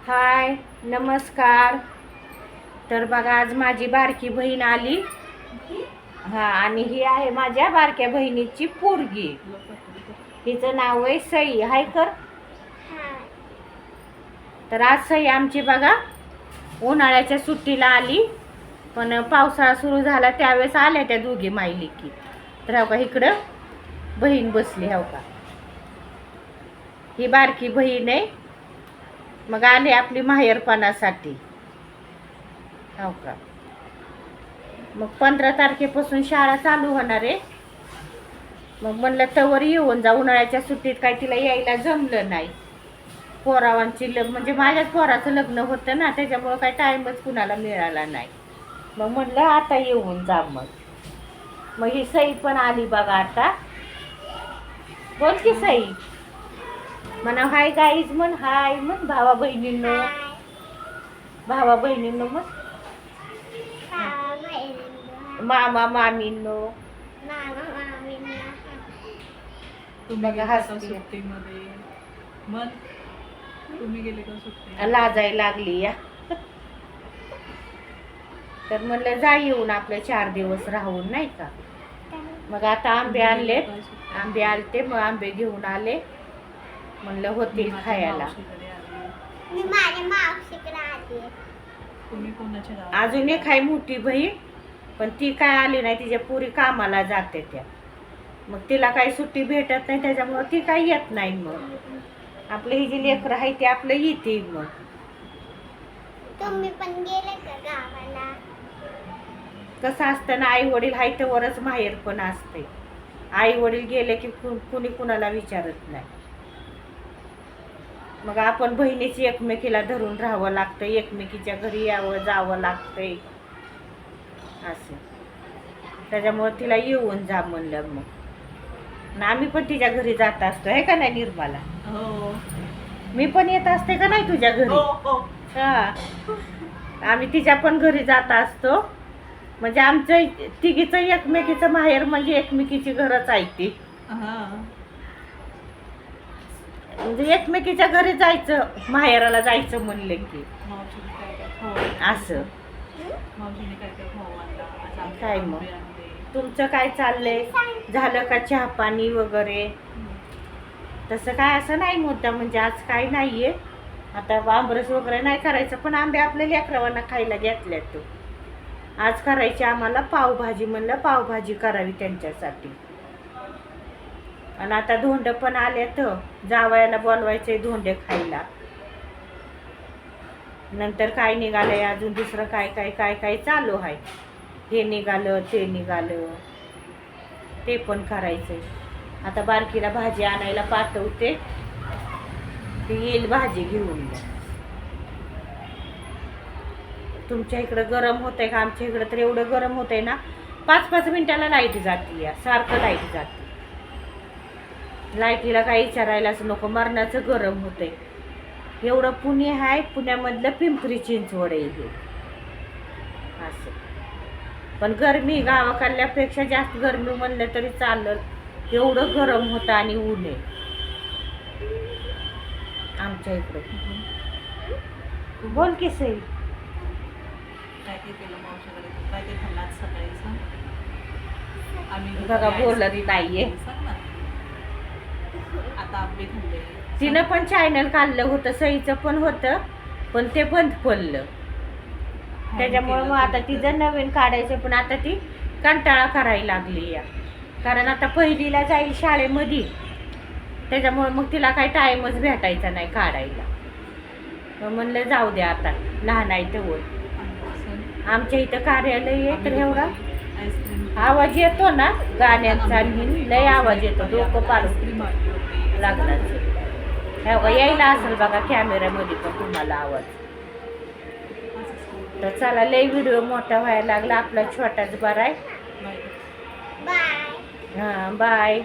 हाय, नमस्कार. तर बघा, आज माझी बारकी बहीण आली. हा, आणि ही आहे माझ्या बारक्या बहिणीची पोरगी. हिचं नाव आहे सई. हाय कर. तर आज सई आमची बघा उन्हाळ्याच्या सुट्टीला आली, पण पावसाळा सुरू झाला त्यावेळेस आल्या त्या दोघी मायली की. तर हो का, इकडं बहीण बसली. हो का, ही बारकी बहीण आहे. मग आली आपली माहेरपणासाठी. हो का, मग 15 तारखेपासून शाळा चालू होणार आहे. मग म्हणलं तवर येऊन जा. उन्हाळ्याच्या सुट्टीत काय तिला यायला जमलं नाही. पोरावांची म्हणजे माझ्याच पोराचं लग्न होतं ना, त्याच्यामुळं काही टाईमच कुणाला मिळाला नाही. मग म्हणलं आता येऊन जा. मग ही सई पण आली बघा आता. बोल की सई. म्हणा हाय गाईज म्हण. हाय म्हण भावा बहिणींनो. भावा बहिणींनो म्हण. मामा मामींनो. तुम्ही हसते. सुट्टीमध्ये मग तुम्ही गेले का सुट्टी? लाजायला लागली या. तर म्हणलं जा येऊन आपले 4 दिवस राहून, नाही का. मग आता आंबे आणले. आंबे आलते, मग आंबे घेऊन आले. म्हणलं होतील खायला. तुम्ही कोणाच्या गावात? अजून एक आहे मोठी बहीण, पण ती काय आली नाही. तिच्या पुरी कामाला जाते त्या. मग तिला काही सुट्टी भेटत नाही, त्याच्यामुळं ती काही येत नाही. मग आपलं ही जी लेकरं आहे ते आपलं येते. मग तुम्ही पण गेले का गावाला? कसं असतं ना, आई वडील आहे तेवढंच माहेर पण असते. आई वडील गेले की कुणी कुणाला विचारत नाही. मग आपण बहिणीची एकमेकीला धरून राहावं लागतं, एकमेकीच्या घरी यावं जावं लागतंय असं. त्याच्यामुळं तिला येऊन जा म्हणलं. मग आम्ही पण तिच्या घरी जात असतो, आहे का नाही निर्मला? हो. मी पण येत असते का नाही तुझ्या घरी? हो. हा, आम्ही तिच्या पण घरी जात असतो. म्हणजे आमचं तिघीचं एकमेकीचं माहेर म्हणजे एकमेकीची घरच आहे ती. म्हणजे एकमेकीच्या घरी जायचं, माहेराला जायचं म्हणलं की मावशीने काय असं. खाऊ आणला? आज आमच्या काय मग? आंबे आणले. तुमचं काय चाललंय? झालं का चहा पाणी वगैरे? तसं काय असं नाही मुद्दा, म्हणजे आज काय नाहीये. आता आंबरस वगैरे नाही करायचं, पण आंबे आपल्या लेकरांना खायला घेतल्या. तो आज करायची आम्हाला पावभाजी. म्हणलं पावभाजी करावी त्यांच्यासाठी. आणि आता धोंड पण आले, तर जावयाला बोलवायचे धोंडे खायला. नंतर काय निघालंय अजून दुसरं काय काय काय काय चालू आहे. हे निघालं ते निघालं, ते पण करायचंय. आता बारकीला भाजी आणायला पाठवते, ती येईल भाजी घेऊन. तुमच्या इकडं गरम होतंय का? आमच्या इकडं तर एवढं गरम होतंय ना, 5-5 मिनिटाला लाईट जाते. या सारखं लाईट जाते. लाईटीला काही विचारायलाच नको, मरणाचं गरम होतंय. एवढं पुणे आहे, पुण्यामधलं पिंपरी चिंचवड आहे हे असं. पण गरमी गावाकडल्यापेक्षा जास्त गरमी म्हणलं तरी चालत. एवढं गरम होतं आणि ऊन आहे आमच्या इकडं. बोल की सई. काय काय केलं मावशीकडे? काय काय खाल्लं आज सकाळी सांग. आम्ही बघा बोलत नाहीये. सांग ना. आता आंबे खाल्ले. तिनं पण चॅनल काढलं होतं, सईचं पण होतं, पण ते बंद पडलं. त्याच्यामुळं मग आता तिचं नवीन काढायचं, पण आता ती कंटाळा करायला लागली या. कारण आता पहिलीला जाईल शाळेमध्ये, त्याच्यामुळे मग तिला काही टाईमच भेटायचा नाही काढायला. मग म्हणलं जाऊ द्या, आता लहान आहे तेवढं. आमच्या इथं कार्यालय आहे, तर एवढा आवाज येतो ना गाण्याचा, लय आवाज येतो, डोकं पाडून लागणार. यायला असेल बघा कॅमेऱ्यामध्ये पण तुम्हाला आवाज. तर चला, लय व्हिडिओ मोठा व्हायला लागला. आपला छोटाच बरा आहे. बाय. हां, बाय.